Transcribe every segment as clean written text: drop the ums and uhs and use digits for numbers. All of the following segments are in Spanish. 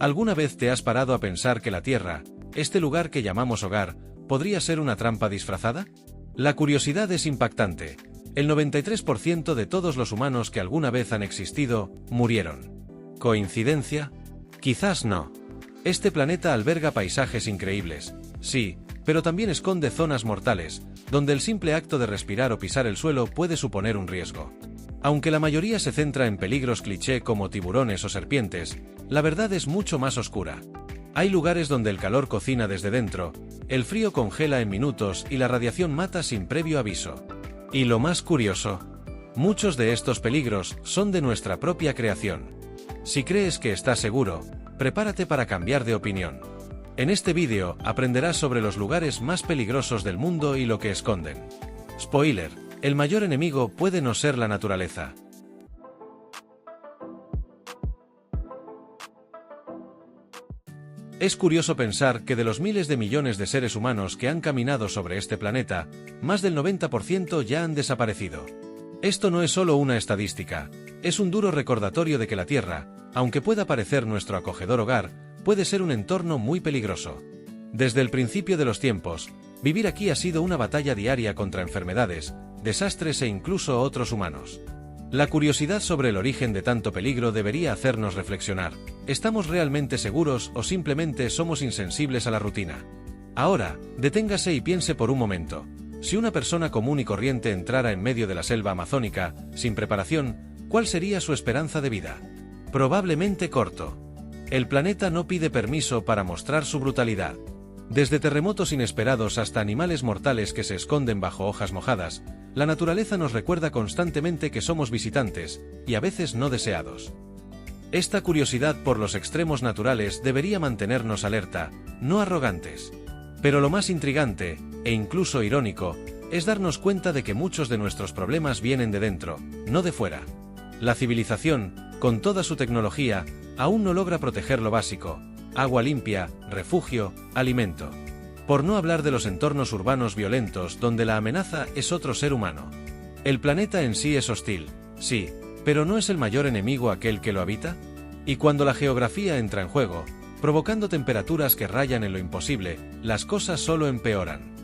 ¿Alguna vez te has parado a pensar que la Tierra, este lugar que llamamos hogar, podría ser una trampa disfrazada? La curiosidad es impactante. El 93% de todos los humanos que alguna vez han existido, murieron. ¿Coincidencia? Quizás no. Este planeta alberga paisajes increíbles, sí, pero también esconde zonas mortales, donde el simple acto de respirar o pisar el suelo puede suponer un riesgo. Aunque la mayoría se centra en peligros cliché como tiburones o serpientes, la verdad es mucho más oscura. Hay lugares donde el calor cocina desde dentro, el frío congela en minutos y la radiación mata sin previo aviso. Y lo más curioso, muchos de estos peligros son de nuestra propia creación. Si crees que estás seguro, prepárate para cambiar de opinión. En este vídeo aprenderás sobre los lugares más peligrosos del mundo y lo que esconden. Spoiler: el mayor enemigo puede no ser la naturaleza. Es curioso pensar que de los miles de millones de seres humanos que han caminado sobre este planeta, más del 90% ya han desaparecido. Esto no es solo una estadística, es un duro recordatorio de que la Tierra, aunque pueda parecer nuestro acogedor hogar, puede ser un entorno muy peligroso. Desde el principio de los tiempos, vivir aquí ha sido una batalla diaria contra enfermedades, desastres e incluso otros humanos. La curiosidad sobre el origen de tanto peligro debería hacernos reflexionar. ¿Estamos realmente seguros o simplemente somos insensibles a la rutina? Ahora, deténgase y piense por un momento. Si una persona común y corriente entrara en medio de la selva amazónica, sin preparación, ¿cuál sería su esperanza de vida? Probablemente corto. El planeta no pide permiso para mostrar su brutalidad. Desde terremotos inesperados hasta animales mortales que se esconden bajo hojas mojadas, la naturaleza nos recuerda constantemente que somos visitantes, y a veces no deseados. Esta curiosidad por los extremos naturales debería mantenernos alerta, no arrogantes. Pero lo más intrigante, e incluso irónico, es darnos cuenta de que muchos de nuestros problemas vienen de dentro, no de fuera. La civilización, con toda su tecnología, aún no logra proteger lo básico: agua limpia, refugio, alimento. Por no hablar de los entornos urbanos violentos donde la amenaza es otro ser humano. El planeta en sí es hostil, sí, pero ¿no es el mayor enemigo aquel que lo habita? Y cuando la geografía entra en juego, provocando temperaturas que rayan en lo imposible, las cosas solo empeoran.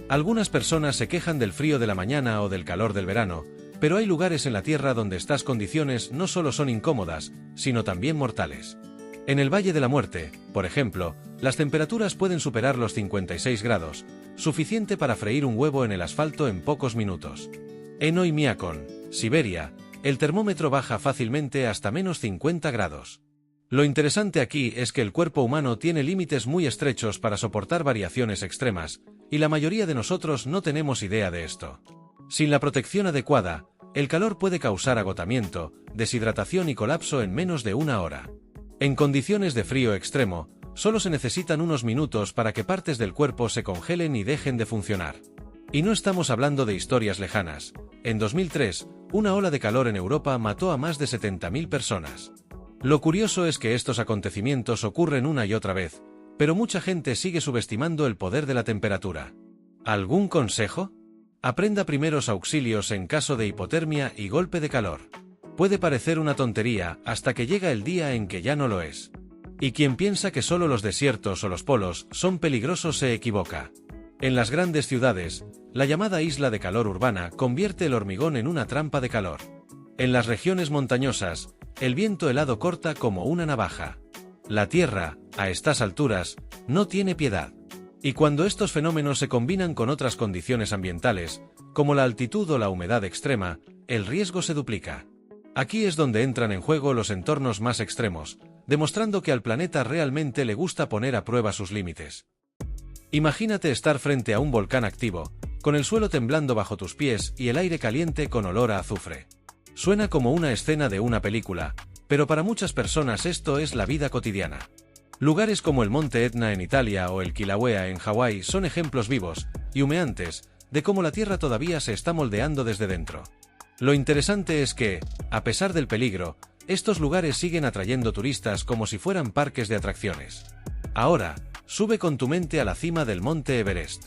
Algunas personas se quejan del frío de la mañana o del calor del verano, pero hay lugares en la Tierra donde estas condiciones no solo son incómodas, sino también mortales. En el Valle de la Muerte, por ejemplo, las temperaturas pueden superar los 56 grados, suficiente para freír un huevo en el asfalto en pocos minutos. En Oymyakon, Siberia, el termómetro baja fácilmente hasta menos 50 grados. Lo interesante aquí es que el cuerpo humano tiene límites muy estrechos para soportar variaciones extremas, y la mayoría de nosotros no tenemos idea de esto. Sin la protección adecuada, el calor puede causar agotamiento, deshidratación y colapso en menos de una hora. En condiciones de frío extremo, solo se necesitan unos minutos para que partes del cuerpo se congelen y dejen de funcionar. Y no estamos hablando de historias lejanas. En 2003, una ola de calor en Europa mató a más de 70.000 personas. Lo curioso es que estos acontecimientos ocurren una y otra vez, pero mucha gente sigue subestimando el poder de la temperatura. ¿Algún consejo? Aprenda primeros auxilios en caso de hipotermia y golpe de calor. Puede parecer una tontería hasta que llega el día en que ya no lo es. Y quien piensa que solo los desiertos o los polos son peligrosos se equivoca. En las grandes ciudades, la llamada isla de calor urbana convierte el hormigón en una trampa de calor. En las regiones montañosas, el viento helado corta como una navaja. La Tierra, a estas alturas, no tiene piedad. Y cuando estos fenómenos se combinan con otras condiciones ambientales, como la altitud o la humedad extrema, el riesgo se duplica. Aquí es donde entran en juego los entornos más extremos, demostrando que al planeta realmente le gusta poner a prueba sus límites. Imagínate estar frente a un volcán activo, con el suelo temblando bajo tus pies y el aire caliente con olor a azufre. Suena como una escena de una película, pero para muchas personas esto es la vida cotidiana. Lugares como el Monte Etna en Italia o el Kilauea en Hawái son ejemplos vivos y humeantes de cómo la Tierra todavía se está moldeando desde dentro. Lo interesante es que, a pesar del peligro, estos lugares siguen atrayendo turistas como si fueran parques de atracciones. Ahora, sube con tu mente a la cima del Monte Everest.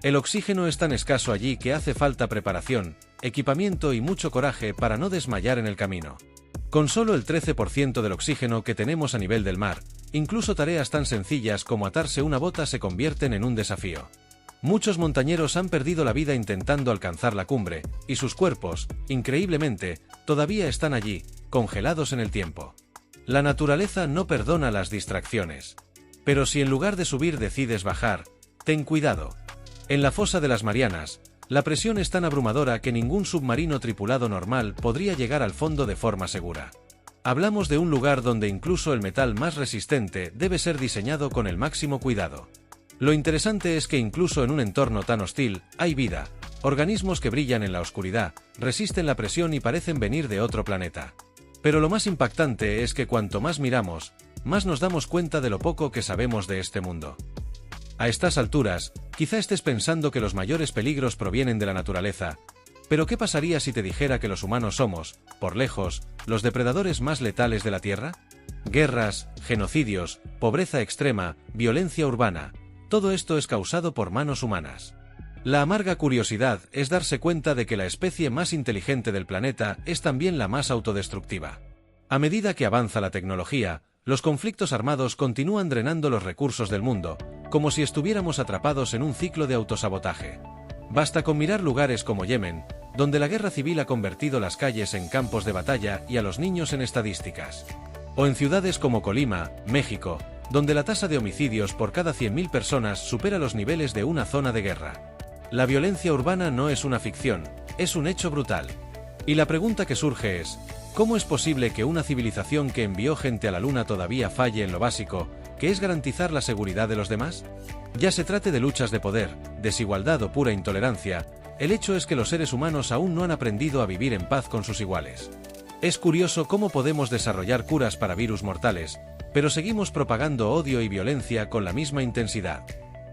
El oxígeno es tan escaso allí que hace falta preparación, equipamiento y mucho coraje para no desmayar en el camino. Con solo el 13% del oxígeno que tenemos a nivel del mar, incluso tareas tan sencillas como atarse una bota se convierten en un desafío. Muchos montañeros han perdido la vida intentando alcanzar la cumbre, y sus cuerpos, increíblemente, todavía están allí, congelados en el tiempo. La naturaleza no perdona las distracciones. Pero si en lugar de subir decides bajar, ten cuidado. En la fosa de las Marianas, la presión es tan abrumadora que ningún submarino tripulado normal podría llegar al fondo de forma segura. Hablamos de un lugar donde incluso el metal más resistente debe ser diseñado con el máximo cuidado. Lo interesante es que incluso en un entorno tan hostil, hay vida, organismos que brillan en la oscuridad, resisten la presión y parecen venir de otro planeta. Pero lo más impactante es que cuanto más miramos, más nos damos cuenta de lo poco que sabemos de este mundo. A estas alturas, quizá estés pensando que los mayores peligros provienen de la naturaleza, pero ¿qué pasaría si te dijera que los humanos somos, por lejos, los depredadores más letales de la Tierra? Guerras, genocidios, pobreza extrema, violencia urbana, todo esto es causado por manos humanas. La amarga curiosidad es darse cuenta de que la especie más inteligente del planeta es también la más autodestructiva. A medida que avanza la tecnología, los conflictos armados continúan drenando los recursos del mundo, como si estuviéramos atrapados en un ciclo de autosabotaje. Basta con mirar lugares como Yemen, donde la guerra civil ha convertido las calles en campos de batalla y a los niños en estadísticas. O en ciudades como Colima, México, donde la tasa de homicidios por cada 100.000 personas supera los niveles de una zona de guerra. La violencia urbana no es una ficción, es un hecho brutal. Y la pregunta que surge es, ¿cómo es posible que una civilización que envió gente a la Luna todavía falle en lo básico, que es garantizar la seguridad de los demás? Ya se trate de luchas de poder, desigualdad o pura intolerancia, el hecho es que los seres humanos aún no han aprendido a vivir en paz con sus iguales. Es curioso cómo podemos desarrollar curas para virus mortales, pero seguimos propagando odio y violencia con la misma intensidad.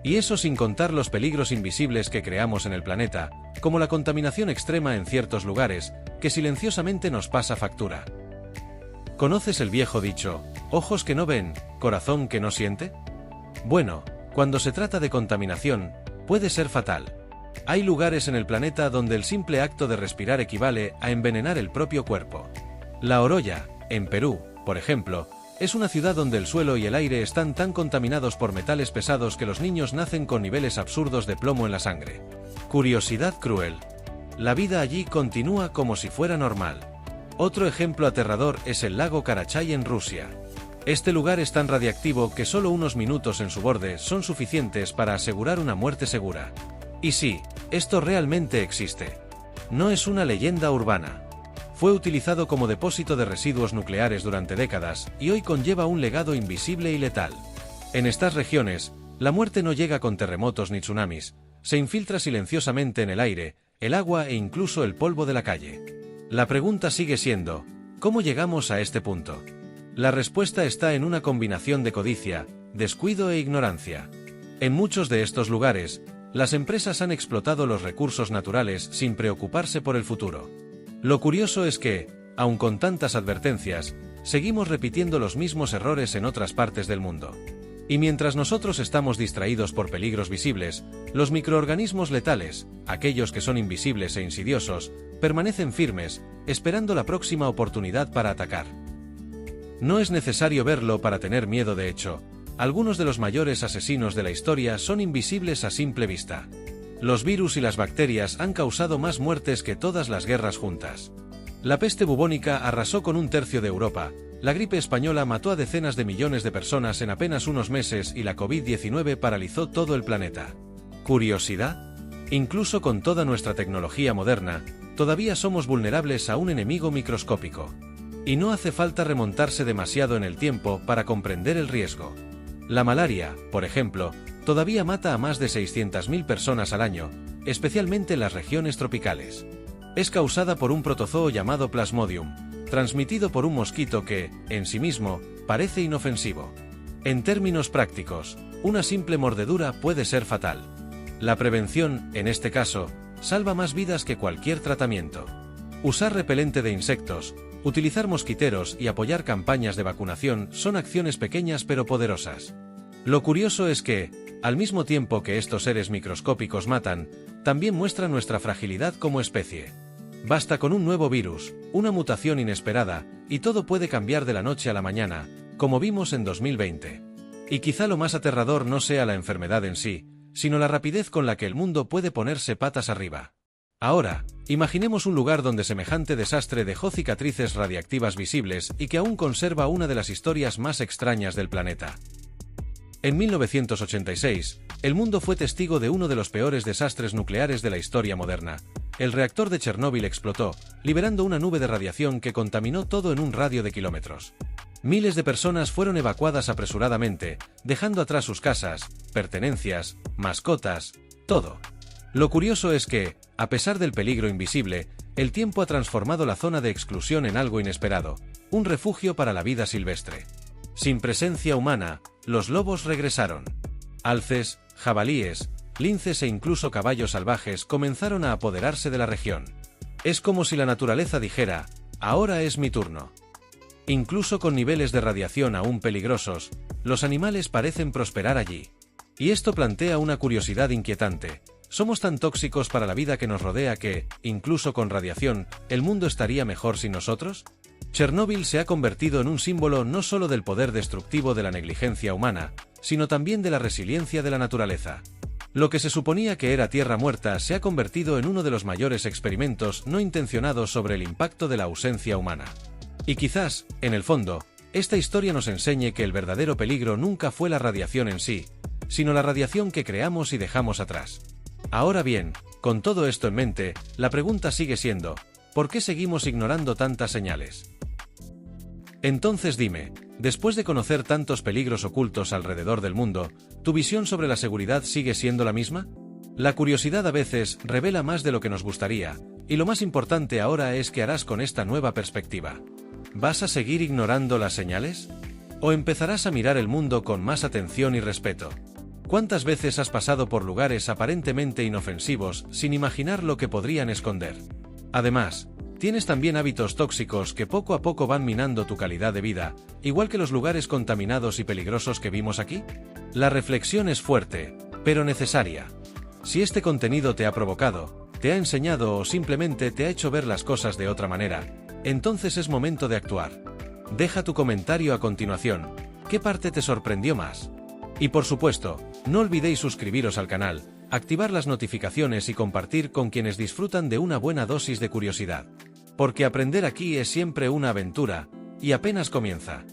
Y eso sin contar los peligros invisibles que creamos en el planeta, como la contaminación extrema en ciertos lugares, que silenciosamente nos pasa factura. ¿Conoces el viejo dicho, ojos que no ven, corazón que no siente? Bueno, cuando se trata de contaminación, puede ser fatal. Hay lugares en el planeta donde el simple acto de respirar equivale a envenenar el propio cuerpo. La Oroya, en Perú, por ejemplo, es una ciudad donde el suelo y el aire están tan contaminados por metales pesados que los niños nacen con niveles absurdos de plomo en la sangre. Curiosidad cruel. La vida allí continúa como si fuera normal. Otro ejemplo aterrador es el lago Karachay en Rusia. Este lugar es tan radiactivo que solo unos minutos en su borde son suficientes para asegurar una muerte segura. Y sí, esto realmente existe. No es una leyenda urbana. Fue utilizado como depósito de residuos nucleares durante décadas y hoy conlleva un legado invisible y letal. En estas regiones, la muerte no llega con terremotos ni tsunamis, se infiltra silenciosamente en el aire, el agua e incluso el polvo de la calle. La pregunta sigue siendo, ¿cómo llegamos a este punto? La respuesta está en una combinación de codicia, descuido e ignorancia. En muchos de estos lugares, las empresas han explotado los recursos naturales sin preocuparse por el futuro. Lo curioso es que, aun con tantas advertencias, seguimos repitiendo los mismos errores en otras partes del mundo. Y mientras nosotros estamos distraídos por peligros visibles, los microorganismos letales, aquellos que son invisibles e insidiosos, permanecen firmes, esperando la próxima oportunidad para atacar. No es necesario verlo para tener miedo. De hecho, algunos de los mayores asesinos de la historia son invisibles a simple vista. Los virus y las bacterias han causado más muertes que todas las guerras juntas. La peste bubónica arrasó con 1/3 de Europa, la gripe española mató a decenas de millones de personas en apenas unos meses y la COVID-19 paralizó todo el planeta. ¿Curiosidad? Incluso con toda nuestra tecnología moderna, todavía somos vulnerables a un enemigo microscópico. Y no hace falta remontarse demasiado en el tiempo para comprender el riesgo. La malaria, por ejemplo, todavía mata a más de 600.000 personas al año, especialmente en las regiones tropicales. Es causada por un protozoo llamado Plasmodium, transmitido por un mosquito que, en sí mismo, parece inofensivo. En términos prácticos, una simple mordedura puede ser fatal. La prevención, en este caso, salva más vidas que cualquier tratamiento. Usar repelente de insectos, utilizar mosquiteros y apoyar campañas de vacunación son acciones pequeñas pero poderosas. Lo curioso es que, al mismo tiempo que estos seres microscópicos matan, también muestran nuestra fragilidad como especie. Basta con un nuevo virus, una mutación inesperada, y todo puede cambiar de la noche a la mañana, como vimos en 2020. Y quizá lo más aterrador no sea la enfermedad en sí, sino la rapidez con la que el mundo puede ponerse patas arriba. Ahora, imaginemos un lugar donde semejante desastre dejó cicatrices radiactivas visibles y que aún conserva una de las historias más extrañas del planeta. En 1986, el mundo fue testigo de uno de los peores desastres nucleares de la historia moderna. El reactor de Chernóbil explotó, liberando una nube de radiación que contaminó todo en un radio de kilómetros. Miles de personas fueron evacuadas apresuradamente, dejando atrás sus casas, pertenencias, mascotas, todo. Lo curioso es que, a pesar del peligro invisible, el tiempo ha transformado la zona de exclusión en algo inesperado, un refugio para la vida silvestre. Sin presencia humana, los lobos regresaron. Alces, jabalíes, linces e incluso caballos salvajes comenzaron a apoderarse de la región. Es como si la naturaleza dijera, ahora es mi turno. Incluso con niveles de radiación aún peligrosos, los animales parecen prosperar allí. Y esto plantea una curiosidad inquietante. ¿Somos tan tóxicos para la vida que nos rodea que, incluso con radiación, el mundo estaría mejor sin nosotros? Chernóbil se ha convertido en un símbolo no solo del poder destructivo de la negligencia humana, sino también de la resiliencia de la naturaleza. Lo que se suponía que era tierra muerta se ha convertido en uno de los mayores experimentos no intencionados sobre el impacto de la ausencia humana. Y quizás, en el fondo, esta historia nos enseñe que el verdadero peligro nunca fue la radiación en sí, sino la radiación que creamos y dejamos atrás. Ahora bien, con todo esto en mente, la pregunta sigue siendo, ¿por qué seguimos ignorando tantas señales? Entonces dime, después de conocer tantos peligros ocultos alrededor del mundo, ¿tu visión sobre la seguridad sigue siendo la misma? La curiosidad a veces revela más de lo que nos gustaría, y lo más importante ahora es qué harás con esta nueva perspectiva. ¿Vas a seguir ignorando las señales? ¿O empezarás a mirar el mundo con más atención y respeto? ¿Cuántas veces has pasado por lugares aparentemente inofensivos sin imaginar lo que podrían esconder? Además, ¿tienes también hábitos tóxicos que poco a poco van minando tu calidad de vida, igual que los lugares contaminados y peligrosos que vimos aquí? La reflexión es fuerte, pero necesaria. Si este contenido te ha provocado, te ha enseñado o simplemente te ha hecho ver las cosas de otra manera, entonces es momento de actuar. Deja tu comentario a continuación. ¿Qué parte te sorprendió más? Y por supuesto, no olvidéis suscribiros al canal, activar las notificaciones y compartir con quienes disfrutan de una buena dosis de curiosidad. Porque aprender aquí es siempre una aventura, y apenas comienza.